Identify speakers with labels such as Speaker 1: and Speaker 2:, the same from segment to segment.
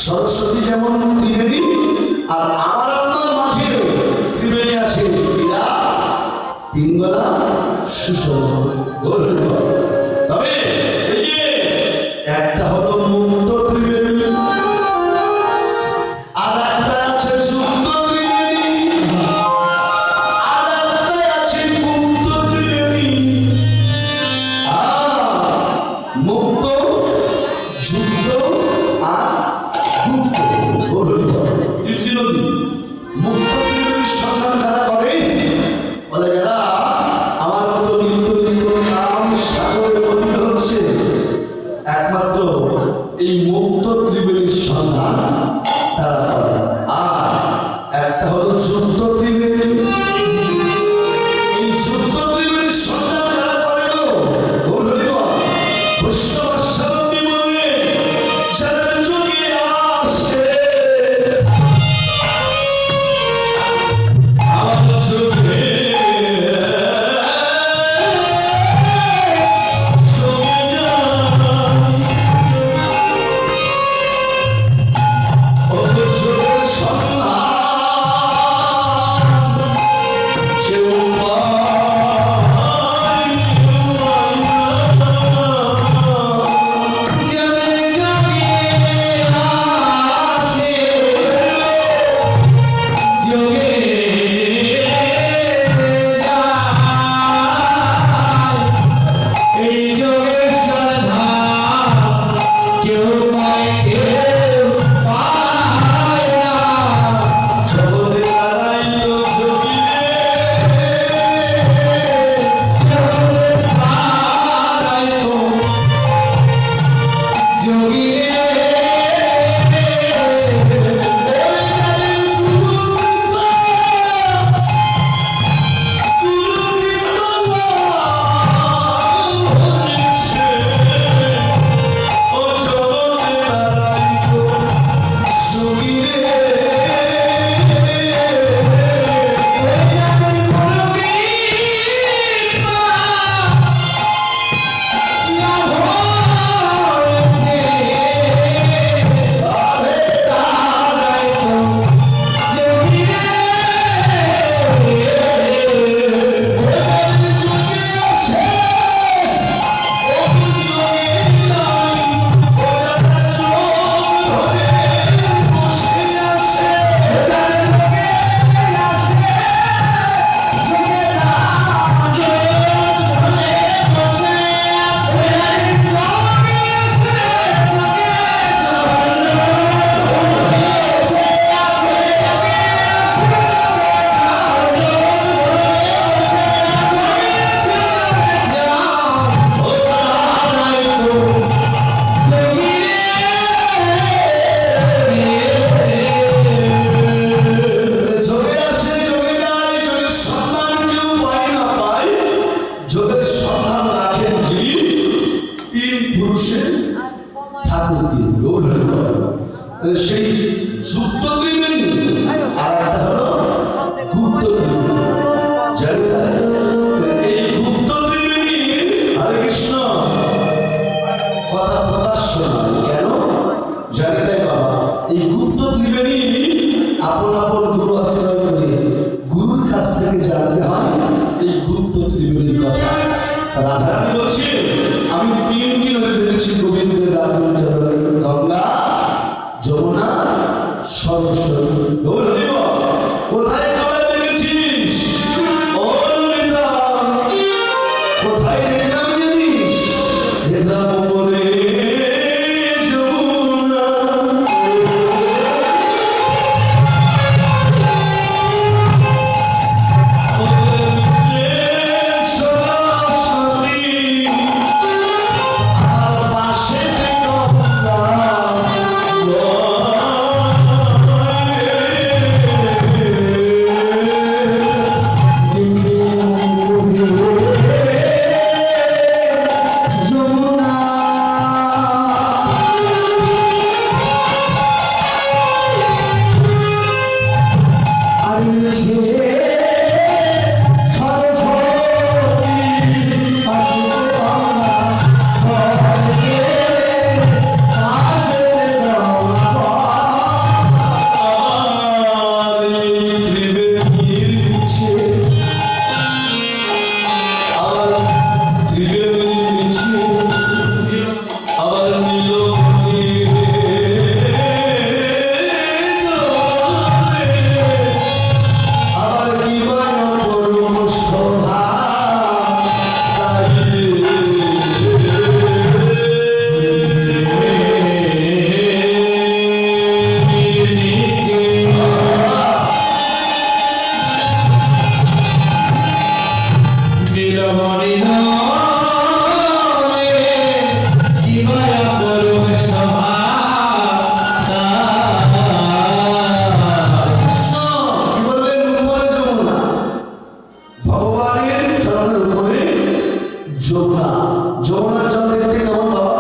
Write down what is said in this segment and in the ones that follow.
Speaker 1: सरस्वती जेमन त्रिवेणी और आमार आपनार माझे त्रिवेणी आछे पिंगला सुषमा तबे এই যে একটা হলো মুক্ত ত্রিবেণী আর একটা আছে শুদ্ধ ত্রিবেণী আর একটা আছে মুক্ত ত্রিবেণী মুক্ত শুদ্ধ আর গুপ্ত তৃতীয় নদী মুক্ত ত্রিবেণীর সন্ধান যারা করে বলে যারা আমার মতো নিত্য নিত্য নাম সাগরে পতিত হচ্ছে একমাত্র এই মুক্ত ত্রিবেণীর সন্ধান তারা করে। আর একটা হলো শুদ্ধ ত্রিবেণী, এই শুদ্ধ ত্রিবেণীর সন্ধান যারা করে গো বলবো বৈষ্ণব বলে যারা যোগে আসে আমার চোখে সেই শুদ্ধ ত্রিবেণী আর একটা হলো গুপ্ত ত্রিবেণী। এই গুপ্ত ত্রিবেণী হরে কৃষ্ণ কথা প্রকাশ্য নয় কেন জানি তাই বাবা এই গুপ্ত ত্রিবেণী আপন আপন গুরু আশ্রয় করে গুরুর কাছ থেকে জানতে হয় এই গুপ্ত ত্রিবেণীর কথা। রাধারানী বলছে আমি তিনটি নদী দেখেছি গোবিন্দের রাজচরণে, গঙ্গা, যমুনা, সরস্বতী। কোথায় কাবায় দেখেছিস? ও ললিতা, কোথায় দেখলাম জানিস? দেখলাম উপরে যমুনা। যমুনা, যমুনার জল দেখতে কেমন বাবা?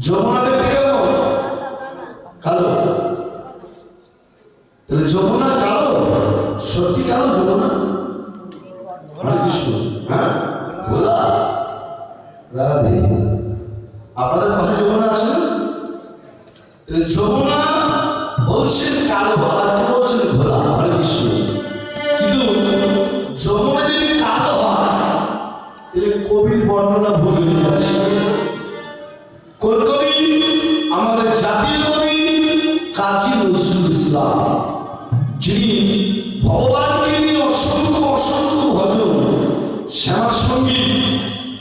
Speaker 1: যমুনা দেখতে কেমন? কালো। তাহলে যমুনা কালো? সত্যি কালো যমুনা? হরে কৃষ্ণ। হ্যাঁ, ভোলা রাধে। আপনাদের পাশে যমুনা আছে না? তাহলে যমুনা বলছেন কালো, আর কে বলছেন ভোলা? হরে কৃষ্ণ। কিন্তু যমুনা যদি কালো হয় তাহলে কবির বর্ণনা ভুল হয়ে যাচ্ছে। কোন কবি? আমাদের জাতীয় কবি কাজী নজরুল ইসলাম, যিনি ভগবানকে নিয়ে অসংখ্য অসংখ্য ভজন, শ্যামা সঙ্গীত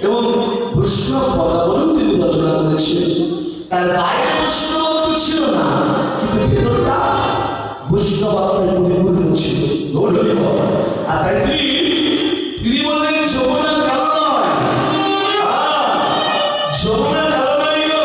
Speaker 1: এবং বৈষ্ণব পদাবলী তিনি রচনা করেছেন। তার বাইরে বৈষ্ণব ছিল না, কিন্তু ভেতরটা বৈষ্ণব আত্মায় পরিপূর্ণ ছিল। আর তাই তিনি বললেন যমুনা কালো নয়, যমুনা কালো নয় গো,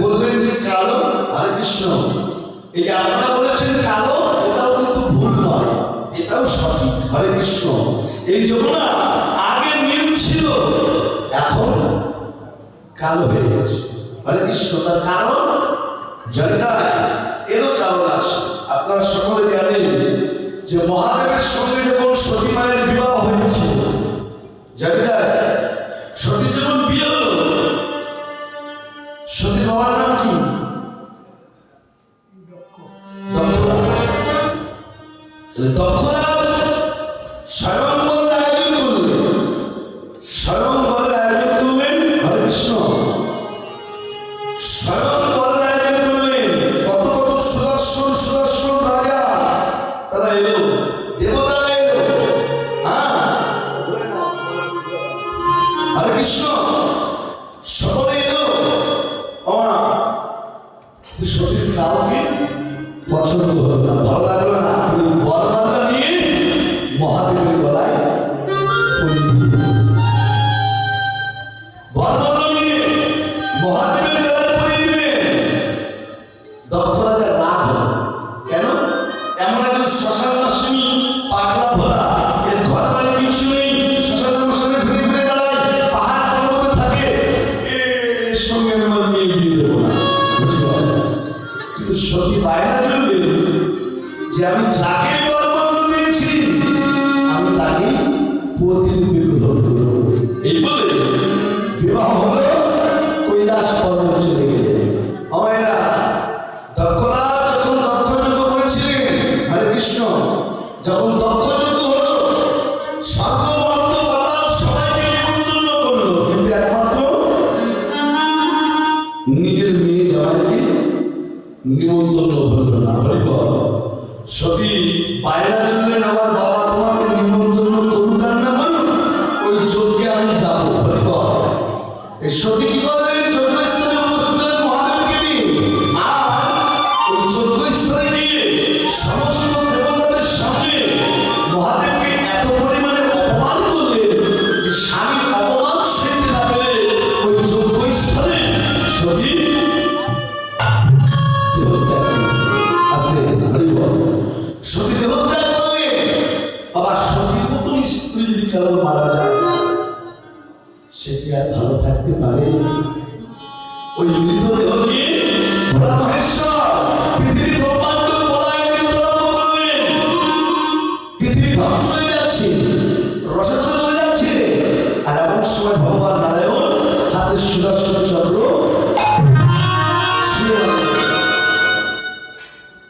Speaker 1: বলবেন যে কালো। হরে কৃষ্ণ। এই যে আপনারা বলেছেন কালো, এটাও কিন্তু ভুল নয়, এটাও সঠিক। হরে কৃষ্ণ। এই যমুনা আগে নীল ছিল, এখন কালো হয়ে গেছে। হরে কৃষ্ণ। তার কারণ জয়দায় এরও কারণ আছে। আপনারা সকলে জানেন যে মহাদেবের সঙ্গে যখন সতী মায়ের বিবাহ হয়েছিল, জয়দায় সতী যখন বিয়ে হলো, সতী বাবার নাম কি? দক্ষরাজ। দক্ষরাজ স্বয়ংবরের আয়োজন করলেন। স্বয়ংবরের আয়োজন করলেন। হরে কৃষ্ণ। স্বয়ং বলরাম করলেন। কত কত সুদর্শন সুদর্শন রাজা তারা এলো, দেবতারা এলো। হ্যাঁ, হরে কৃষ্ণ, সকলে এলো। সতীর কাউকে পছন্দ হলো না, ভালো লাগলো না। তিনি বরমালা নিয়ে মহাদেবের গলায় পরিয়ে দিলেন। বরমালা নিয়ে মহাদেবের গলায় পরিয়ে দিলেন। দক্ষ রাজা রাগ হলো। কেন? এমন একজন শ্মশান বাসিনী পাগলা ভোলা, এর ঘর বাড়ি কিছু নেই, শ্মশান মশানে ঘুরে ঘুরে বেড়ায়, পাহাড় পর্বতে থাকে, এর সঙ্গে আমার মেয়ে বিয়ে দেবো না। কিন্তু সতী বায়না করবে যে আমি যাকে বরমালা দিয়েছি আমি তাকে প্রতিরূপে গ্রহণ করব। এই বলে বিবাহ হলো, কৈলাস পর্বত চলে গেলেন। অমেরা দক্ষরাজ যখন দক্ষযজ্ঞ করেছিলেন, হরে কৃষ্ণ, যখন দক্ষযজ্ঞ হলো, স্বর্গমর্ত পাতাল সবাইকে নিমন্ত্রণ করলো, কিন্তু একমাত্র নিজের মেয়ে জামাইকে নিমন্ত্রণ হলো না। হরি বল। সতী বাইরে চললেন, আমার বাবা তোমাকে নিমন্ত্রণ করুক আর না করুক, ওই যজ্ঞে আমি যাবো। হরি বল। এই সতী কি করলেন? যজ্ঞস্থলে উপস্থিত হলেন মহাদেবকে নিয়ে। আর ওই যজ্ঞস্থলে গিয়ে সমস্ত দেবতাদের সামনে মহাদেবকে এত পরিমাণে অপমান করলেন যে স্বামীর অপমান সইতে না পেরে ওই যজ্ঞস্থলে সতী সতী দেহত্যাগ করলে। বাবা, সতীর মতন স্ত্রী যদি কারো মারা যায় সে কি আর ভালো থাকতে পারে? ওই মৃত দেহ নিয়ে ভোলা মহেশ্বর পৃথিবী ব্রহ্মাণ্ড পলায়ন করলেন। পৃথিবী ধ্বংস হয়ে যাচ্ছে, রসদ চলে যাচ্ছে। আর এমন সময় ভগবান নারায়ণ হাতে সুদর্শন চক্র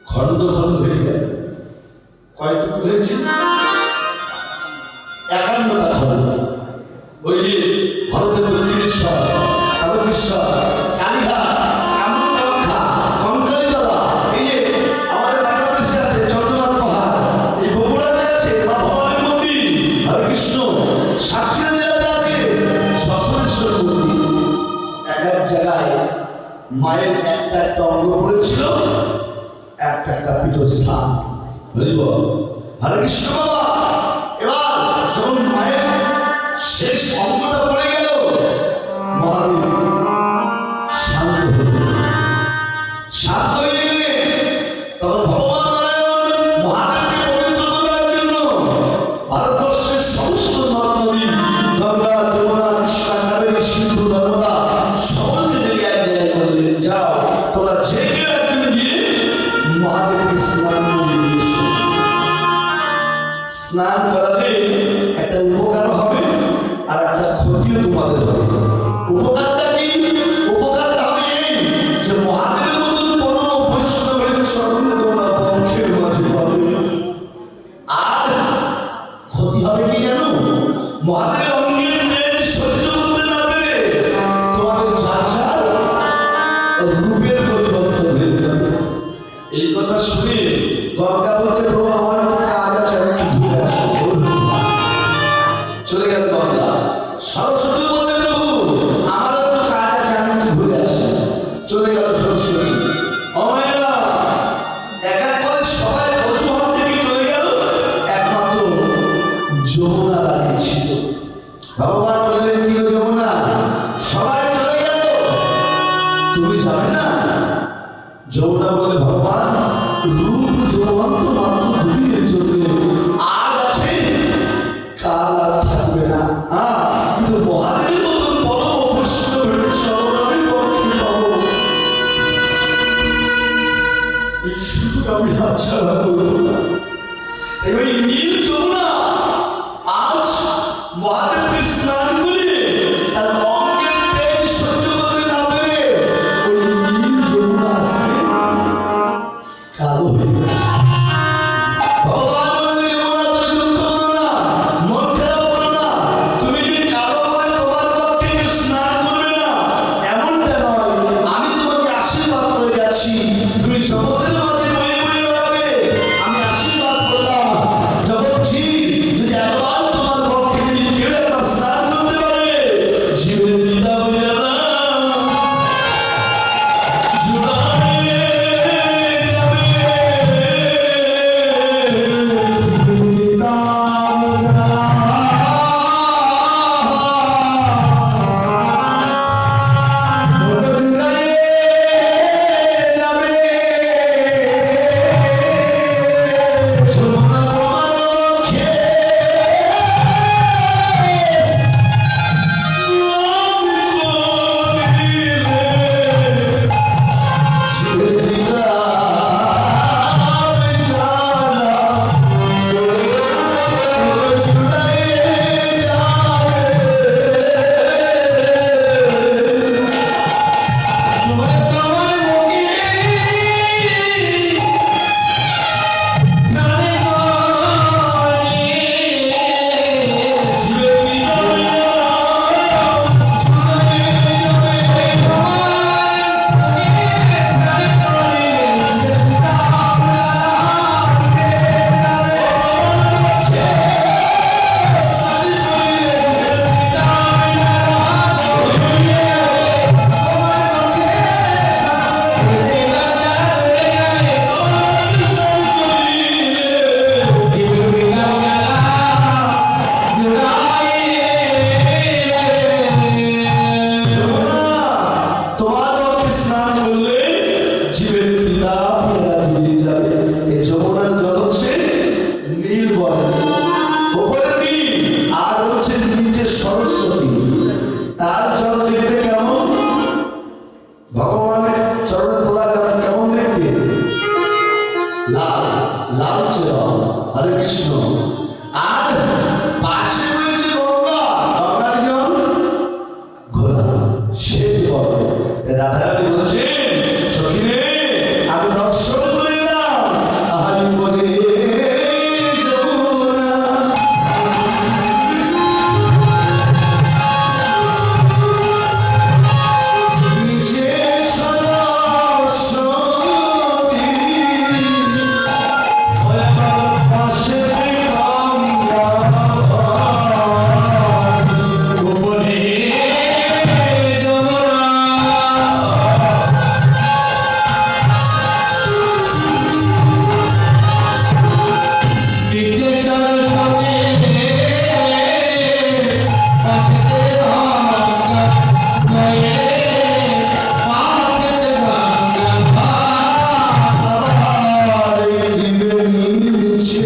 Speaker 1: খন্ড খন্ড হয়ে গেল। কয়েকটুকু হয়েছে? 51টা খন্ড। ওই যে ভারতের দক্ষিণেশ্বর, তারকেশ্বর, কালীঘাট, কামরূপা, কঙ্কালীতলা, এই যে আমাদের বাংলাদেশে আছে চন্দ্রনাথ পাহাড়, এই বগুড়াতে আছে মা ভবানী মন্দির, হরে কৃষ্ণ, সাতক্ষীরা জেলাতে আছে যশোরেশ্বর মন্দির। এক এক জায়গায় মায়ের একটা একটা অঙ্গ পড়েছিল, একটা একটা পীঠস্থান। বুঝব? হরে কৃষ্ণ। বাবা, এবার যখন মায়ের শেষ অঙ্গটা পড়ে গেল, মহাদেব শান্ত হলেন। শান্ত হয়ে গেলে তখন ভগবান নারায়ণ মহাদেবকে পবিত্র করার জন্য ভারতবর্ষের সমস্ত নদ নদী, গঙ্গা, যমুনা, কৃষ্ণা, কাবেরী, সিন্ধু, নর্মদা সকলকে ডেকে এক জায়গায় করলেন, যাও তোমরা যে কেউ একদিন গিয়ে মহাদেবকে স্নান করিয়ে দিয়েছ। স্নান করালে একটা উপকার হবে আর একটা ক্ষতিও তোমাদের হবে। উপকারটা কি? উপকারটা হবে এই যে মহাদেবের মতন পরম বৈষ্ণবের স্মরণ তোমরা পক্ষের মাঝে পাবে। আর ক্ষতি হবে কি জানো? মহাদেবের অঙ্গের তেজ সহ্য করতে না পেরে তোমাদের যার রূপের পরিবর্তন হয়ে যাবে। এই কথা শুনে গঙ্গা বলতে, প্রভু আমার কাজ আছে, আমি কি ঘুরে আসবো। চলে গেল গঙ্গা। সরস্বতী বললেন, প্রভু আমার একটু কাজ আছে, আমি একটু ঘুরে আসি। চলে গেল সরস্বতী। অমেরা এক এক করে সবাই অজুহাত থেকে চলে গেল, একমাত্র যমুনা দাঁড়িয়েছিল। ভগবান বললেন, কি গো যমুনা, সবাই চলে গেল, তুমি যাবে না? যমুনা বলে, ভগবান রূপ যৌবন্ত মাত্র দুদিনের জন্য, আর আছে কাল আর থাকবে না। কিন্তু মহাদেবের মতন পরম বৈষ্ণবের চরণ আমি পক্ষে পাবো, এই সুযোগ আমি হাতছাড়া করবো না। ওই নীল যমুনা আজ মহাদেবকে স্নান করে তার অঙ্গের তেজ সহ্য করতে না পেরে ওই নীল যমুনা আজকে কালো হয়ে গেছে। ভগবান বললেন, করলে জীবের পিতা ফেরা জুড়িয়ে যাবে। এই যমুনার জল হচ্ছে নীল বর্ণ, উপরে নীল, আর হচ্ছে নিচে সরস্বতী। তার জল দেখতে কেমন? ভগবানের চরণ তোলা কেমন দেখতে? লাল, লালচে রং। হরে কৃষ্ণ। আর পাশে রয়েছে গঙ্গা, গঙ্গার জল ঘোলা, শ্বেত বর্ণ। রাধারানী বলছেন, সখী রে, আমি দর্শন করে এলাম, আহারি বলে যমুনা। নিচে সরস্বতী, পাশে গঙ্গা, উপরে যমুনা। নিচে সরস্বতী, পাশেতে গঙ্গা, পাশেতে গঙ্গা। আবার দিবে নিচে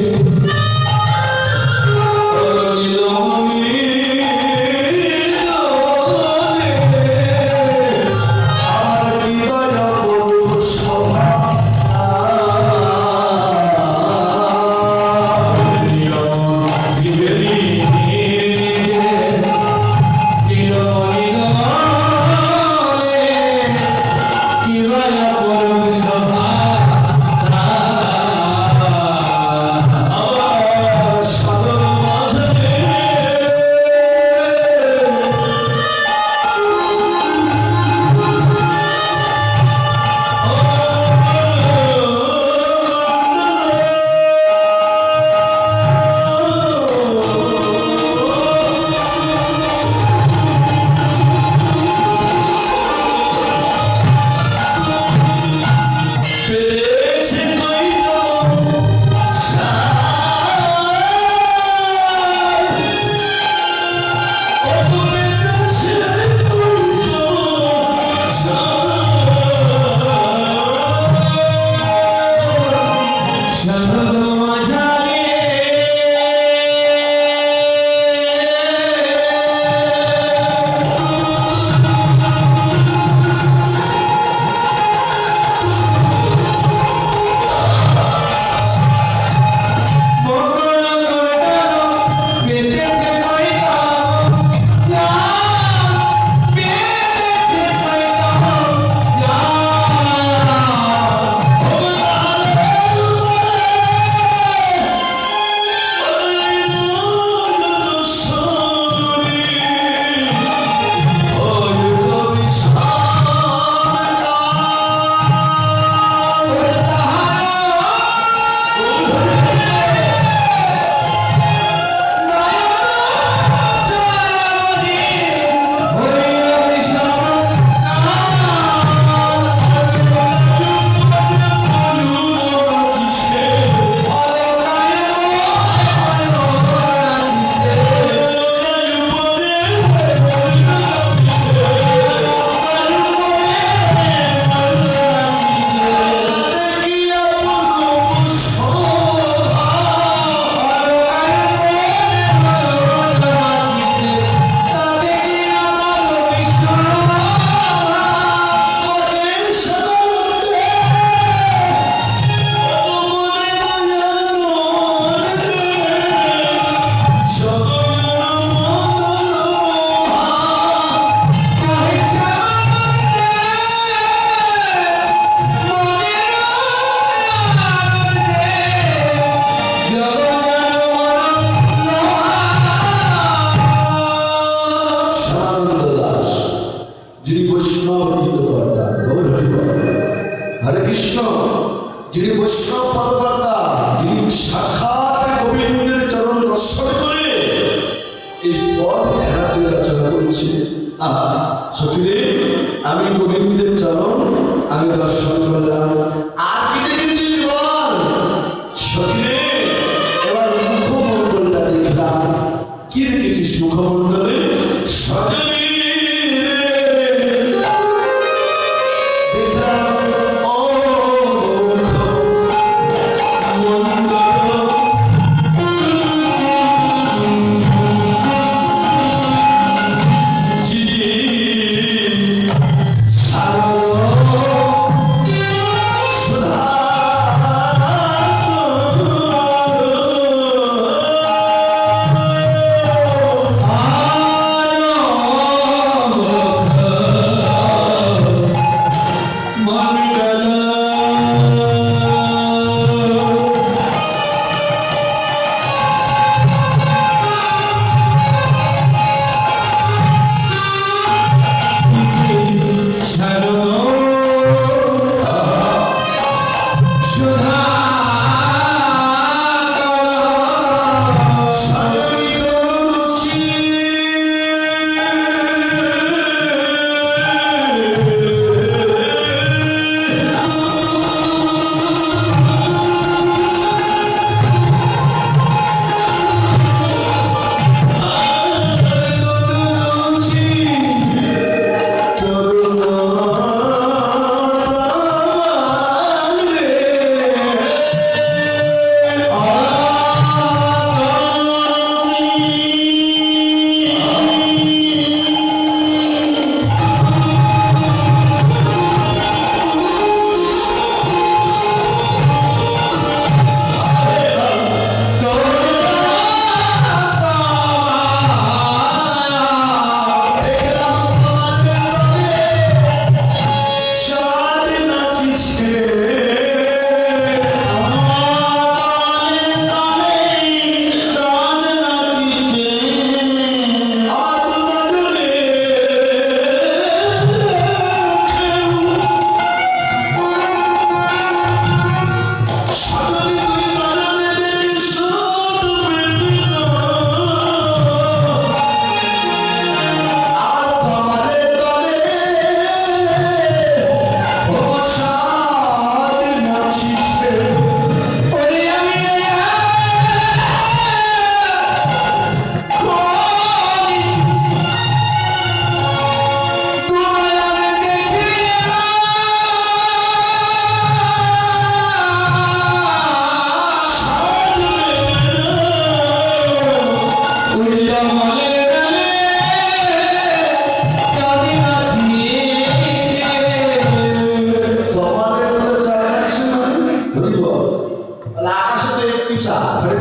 Speaker 1: হরে কৃষ্ণ, যিনি বৈষ্ণব পদকর্তা, যিনি সাক্ষাৎ গোবিন্দের চরণ দর্শন করে এই পদ খেলাটি রচনা করেছে। সখীরে, আমি গোবিন্দের চরণ আমি দর্শন করলাম, আর কি দেখেছি বল? সখীরে, এবার মুখমণ্ডলটা দেখলাম। কি দেখেছিস মুখমণ্ডলে? সজনী দেখলাম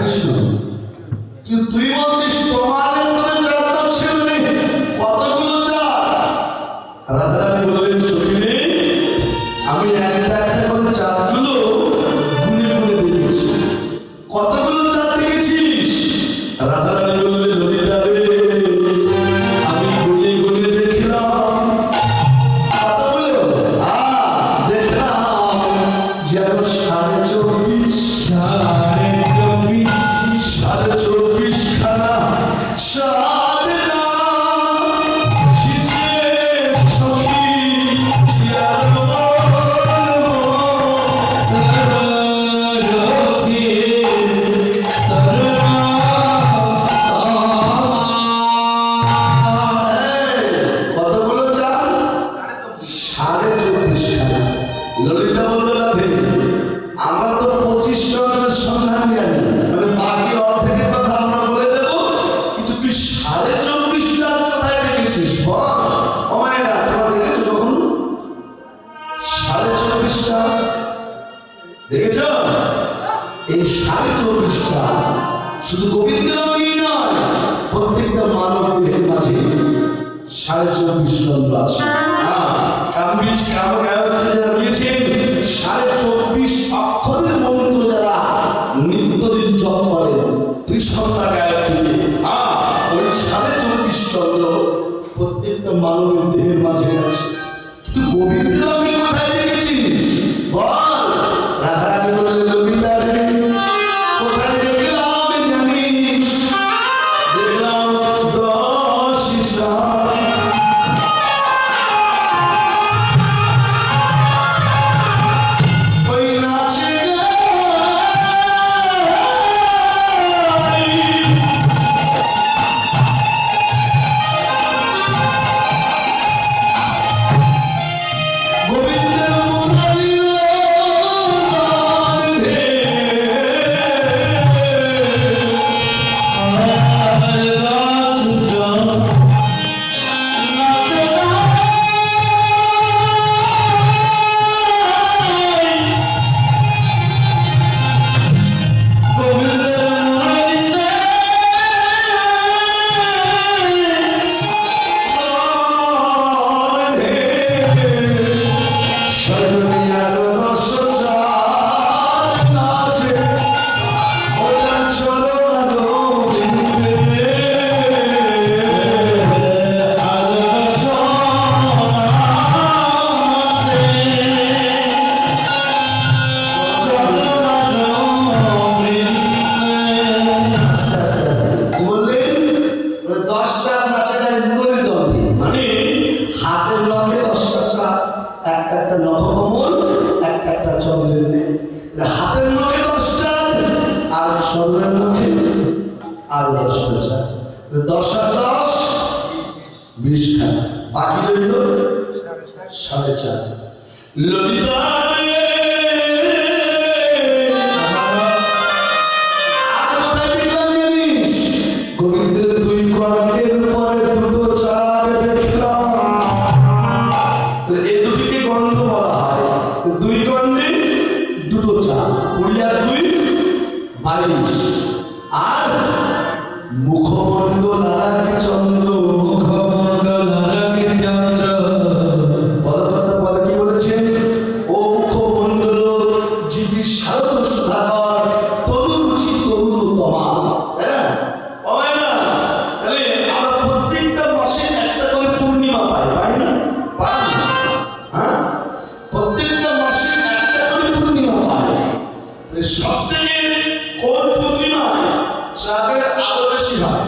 Speaker 1: কৃষ্ণ, কিন্তু তুই বলছিস তোমাদের মধ্যে চাঁদটা ছিল কতগুলো চাঁদ? রাধারানী বললেন সখিনী, আমি একটা একটা করে চাঁদগুলো গুনে গুনে দেখেছি। কতগুলো চাঁদ দেখেছিস? রাধারানী বললেন ললিতা রে, আমি গুনে গুনে দেখলাম। কতগুলো? দেখলাম যেন 24.5 খানা চাঁদ না ছিছে সখী আর রথি কতগুলো চাঁদ? 24.5 খানা। ললিতা বলল আমরা তো 25 জনের সন্ধান জানি, মানে বাকি অর্ধেকের কথা আমরা বলে দেব, কিন্তু তুই 24.5টা কোথায় দেখেছিস বল? ও মায়েরা, তোমরা দেখেছো কখন 24.5টা দেখেছ? এই 24.5টা শুধু গোবিন্দরই নয়, প্রত্যেকটা মানব দেহের মাঝে 24.5 চন্দ্র আছে। কামবীজ কামগায়ত্রী যারা রয়েছেন 24.5 অক্ষরের মন্ত্র যারা নিত্যদিন জপ করেন ত্রিসন্ধ্যা গায়ত্রীতে, ওই 24.5 চন্দ্র প্রত্যেকটা মানবের দেহের মাঝে আছে। কিন্তু গোবিন্দ আমি কোথায় দেখেছিস বল? রাধারানী বললেন গোবিন্দা রে, কোথায় দেখলাম জানিস? দেখলাম 10 চাঁদ। ওই নাচে গোবিন্দের মুরারির রে হাতের নখে 10টা চাঁদ, একটা একটা নখকমল, একটা একটা চন্দ্রের নেই। হাতের নখে 10টা আর চন্দ্রের নখে আর 10টা চাঁদ, 10 আর 10 20 খানা, বাকি রইল 4.5। ললিতা গোবিন্দের 2 কর্ণের উপরে 2টো চাঁদ দেখলাম। এই দুটিকে গন্ধ বলা হয়। 2 কর্ণে 2টো চাঁদ, 20 আর 2 22। আর মুখমণ্ডল আরাকে চন্দ্র, মুখমণ্ডল আরাকে চন্দ্র। পদকর্তা পদে কি বলেছেন? ও মুখমণ্ডল জীবী শারদ সুধাকর তরু রুচি তরু তোমা। তাই না? তাহলে আমরা প্রত্যেকটা মাসে একটা করে পূর্ণিমা পাই, পাই না? পাই না? হ্যাঁ, প্রত্যেকটা মাসে একটা করে পূর্ণিমা পাই। সব থেকে কোন পূর্ণিমায় চাঁদের আলো বেশি হয়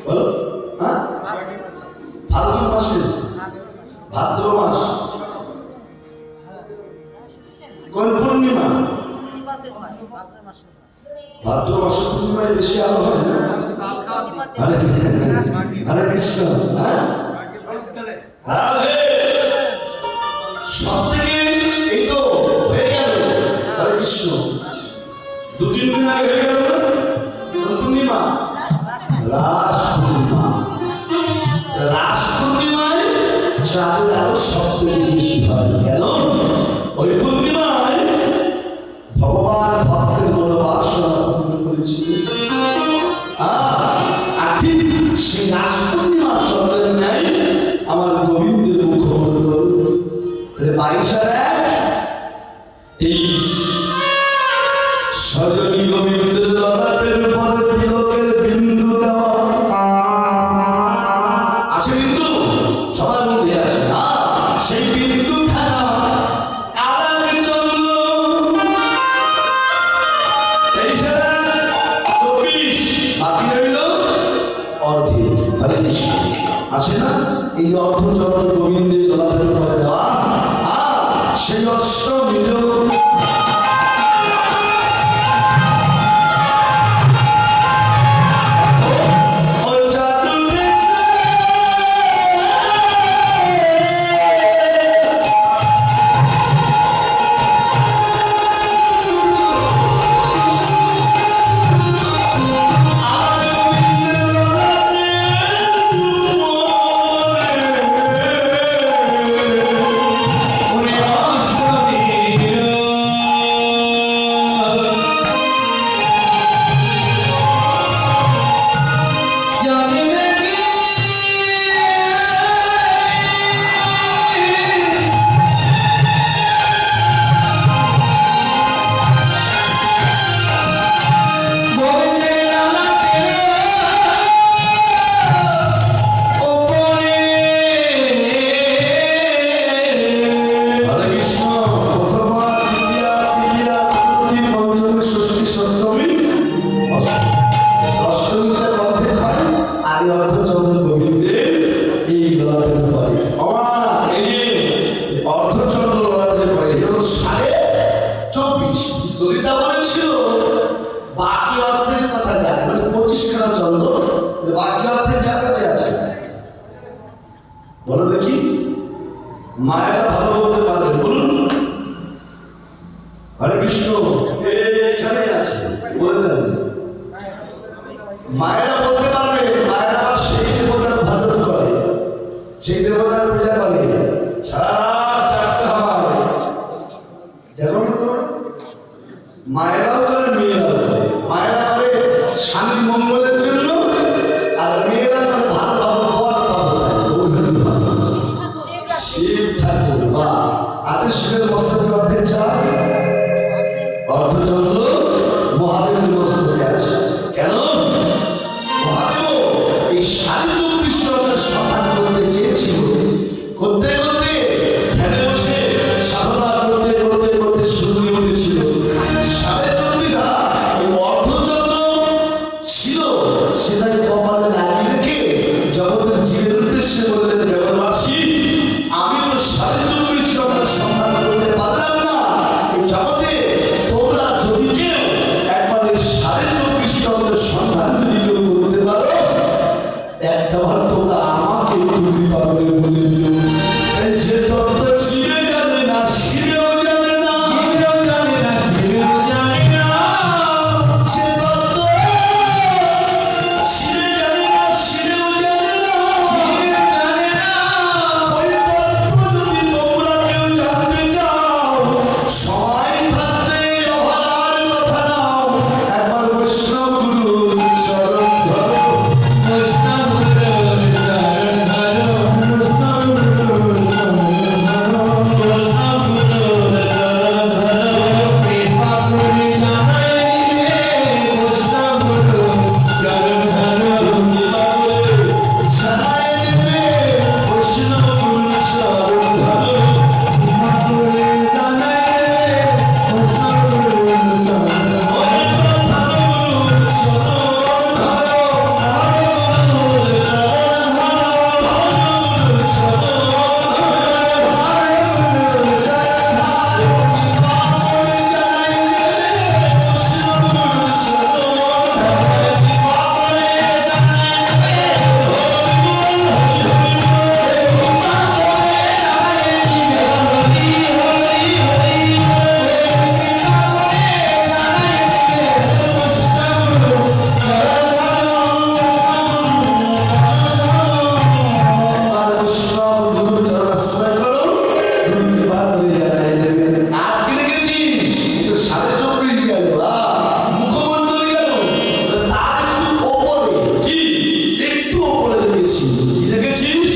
Speaker 1: বলো? হ্যাঁ, ফাল্গুন মাসে, ভাদ্র মাস, কোন পূর্ণিমা? ভাদ্র মাসের পূর্ণিমায় বেশি আলো হয় না? হরে কৃষ্ণ। হ্যাঁ, সব থেকে এই তো হয়ে গেল হরে কৃষ্ণ, 2-3 দিন আগে হয়ে গেল পূর্ণিমা, রাস পূর্ণিমা। রাস পূর্ণিমায় চাঁদের আলো সব থেকে বেশি হয়। কেন? ওই পূর্ণিমায় ভগবান ভক্তের মনোবাঞ্ছা 23 সজনী গোবিন্দের ললাটের উপরে তিলকের বিন্দু দেওয়া আছে। বিন্দু সবার মধ্যে আছে, সেই বিন্দু খানা আরামে চলল। 23 বাকি রইল অর্ধেক। হরে কৃষ্ণ আছে না এই অর্ধচন্দ্র গোবিন্দের ললাটের উপরে দেওয়া, সেই অষ্টমীর বাকি অর্থের কথা জানে, মানে 25 খানা চন্দ্র, বাকি অর্থের কার কাছে আছে বলো দেখি? মায়েরা ভালো বলতে পারবে, বলুন। হরে কৃষ্ণ এখানে আছে, বলে দেন। মায়েরা বলতে পারবে, মায়েরা সেই দেবতার ভাজন করে, সেই দেবতার পূজা করে, সারা চারটে হয়। যেমন মায়েরাও করে, মেয়েরাও করে। মায়েরা করে স্বামী মঙ্গলের জন্য, আর মেয়েরা করে ভালো শিব ঠাকুর বা আছে শিবের মস্তকে অর্ধেক চাঁদ, অর্ধচন্দ্র মহাদেবের মস্তকে আছে। কেন? মহাদেব এই 24 চন্দ্রের সন্ধান করতে চেয়েছিল, করতে করতে ধ্যানে বসে সাধনা করতে করতে করতে শুরু উঠেছিল। 24.5 এই অর্ধচন্দ্র ছিল, সেটাকে কপালে লাগিয়ে রেখে জগতের জীবের উদ্দেশ্যে বললেন, জগৎবাসী আমি তো 24.5 চন্দ্রের সন্ধান করতে পারলাম না, এই জগতে তোমরা যদি কেউ একবার এই 24.5 চন্দ্রের সন্ধান যদি কেউ করতে পারো, একবার তোমরা আমাকে একটু কৃপা করে বলে দিও। এই যে তত্ত্ব শিবে জানে না, শিবেও জানে না, শিবেও জানে না, শিবেও জানে না, সে তত্ত্ব শিবে জানে না, শিবেও জানে না, শিবেও জানে না। ওই তত্ত্ব যদি তোমরা কেউ জানতে চাও, সময় থাকতে অভার কথা নাও, একবার বৈষ্ণব গুরুর শরণ ধরো, বৈষ্ণব গুরুর শরণ ধরো, বৈষ্ণব গুরুর শরণ ধরো, বৈষ্ণব গুরুর শরণ ধরো, কৃপা করে জানাই দিবে, বৈষ্ণব গুরুর শরণ ধরো, কৃপা করে জানাই দিবে, বৈষ্ণব গুরুর শরণ ধরো, কৃপা করে জানাই দিবে, বৈষ্ণব গুরুর শরণ ধরো, গুরুর শরণ ধরো, দেখেছিস?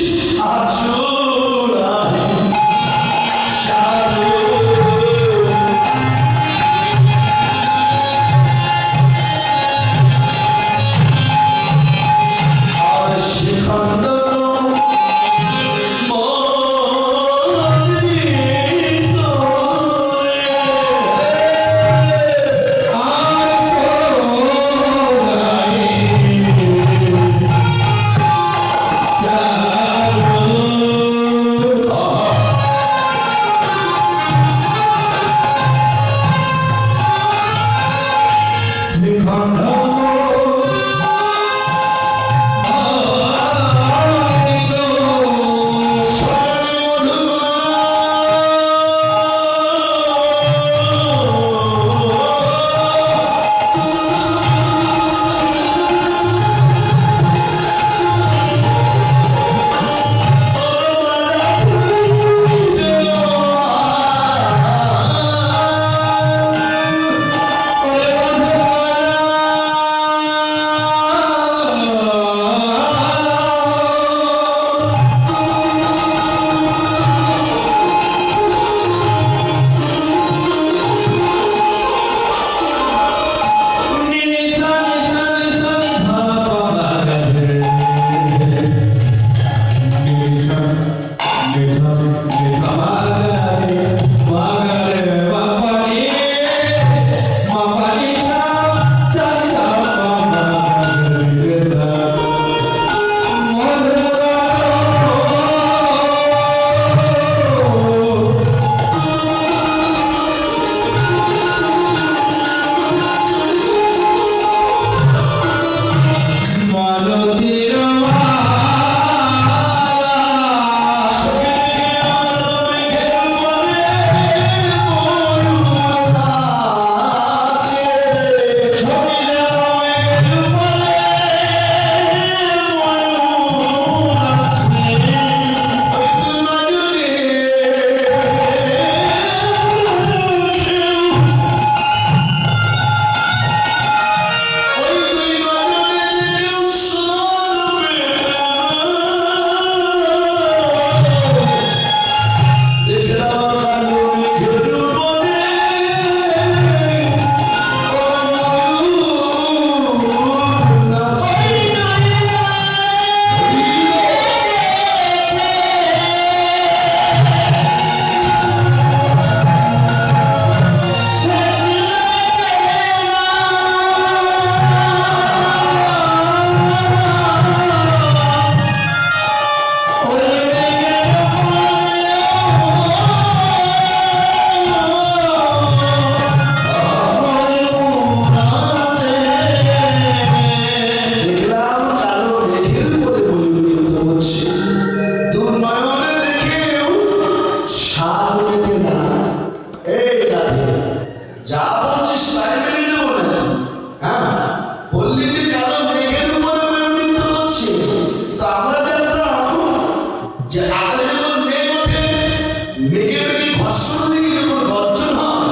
Speaker 1: মেঘে মেঘে ঘর্ষণ থেকে যখন গর্জন হয়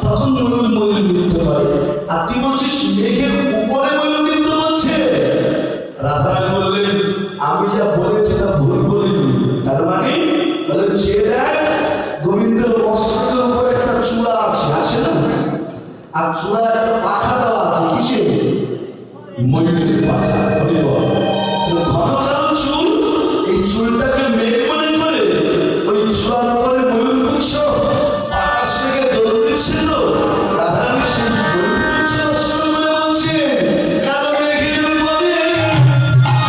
Speaker 1: তখন ময়ূর ময়ূর নৃত্য করে। আর তুই বলছিস মেঘের উপরে ময়ূর নৃত্য করছে। রাধারানী বললেন আমি যা বলেছি তা ভুল বলিনি। তার মানে বলেন চেয়ে দেখ গোবিন্দের বস্ত্রের উপরে একটা চূড়া আছে, আছে না? আর চূড়ায় একটা পাখা দেওয়া আছে, কিসে? ময়ূরের পাখা। ঘন কালো চুল, এই চুলটাকে মেঘ মনে করে ওই চূড়ার উপরে ময়ূর পুচ্ছ আকাশ থেকে দৌড় দিচ্ছে। তো রাধারানী সেই ময়ূর পুচ্ছ অস্ত্র বলে বলছে কালো মেঘের উপরে ময়ূর নাচে,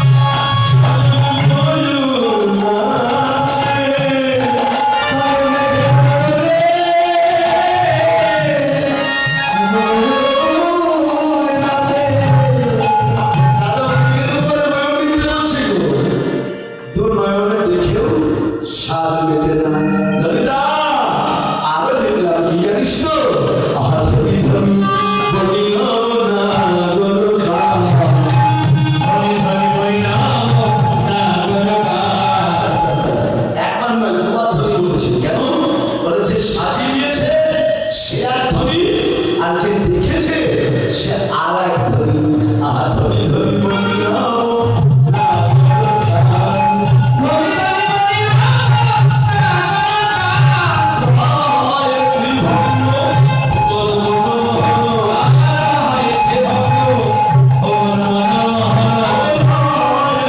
Speaker 1: কালো মেঘের উপরে ময়ূর নাচে। কালো মেঘের উপরে ময়ূর নিতে বলছে গো। দুর্নয়নে দেখেও স্বাদ মেটে না। ললিতা আরো দেখলাম কি জানিস তো? ধরি ধরি বলিল না গরু খা, ধরি ধরি বলিলাম না গরু খা। একবার নয় দুবার ধরি বলেছি। কেন? বলে যে সাজিয়ে দিয়েছে সে এক ধরি, আর যে দেখেছে সে আর এক ধরি। আহা ধরি ধরি বলিলাম না গরু খা, ধরি ধরি বলিলাম না গরু খা। হয় ত্রিভঙ্গ বল মনোহর, হয় ত্রিভঙ্গ বল মনোহর, হয় ত্রিভঙ্গ বল মনোহর, হয়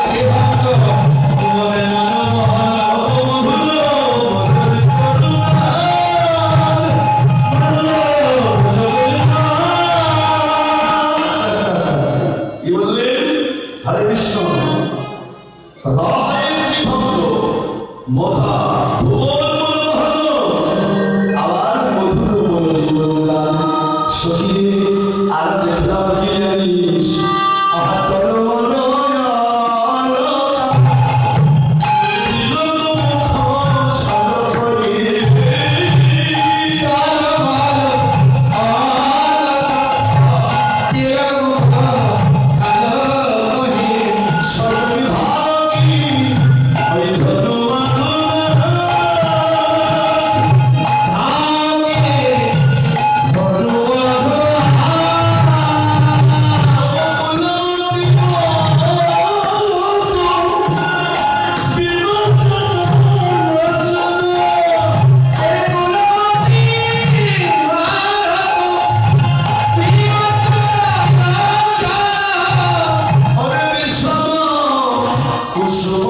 Speaker 1: ত্রিভঙ্গ বল কি বললেন? হরে কৃষ্ণ। রায় ত্রিভঙ্গ মধা ভুবন মনোহর, আবার মধুর মনোরম গান। সখী আর দেখলাম কি জানিস? আহা তর মনোয়ালা তিলক মুখ ছাড় করিবে, তার ভালো তিলক মুখ ছাড় করিবে, সর্ববিভাগী ওই ধনুমান ধামে ধনুমান কুসুম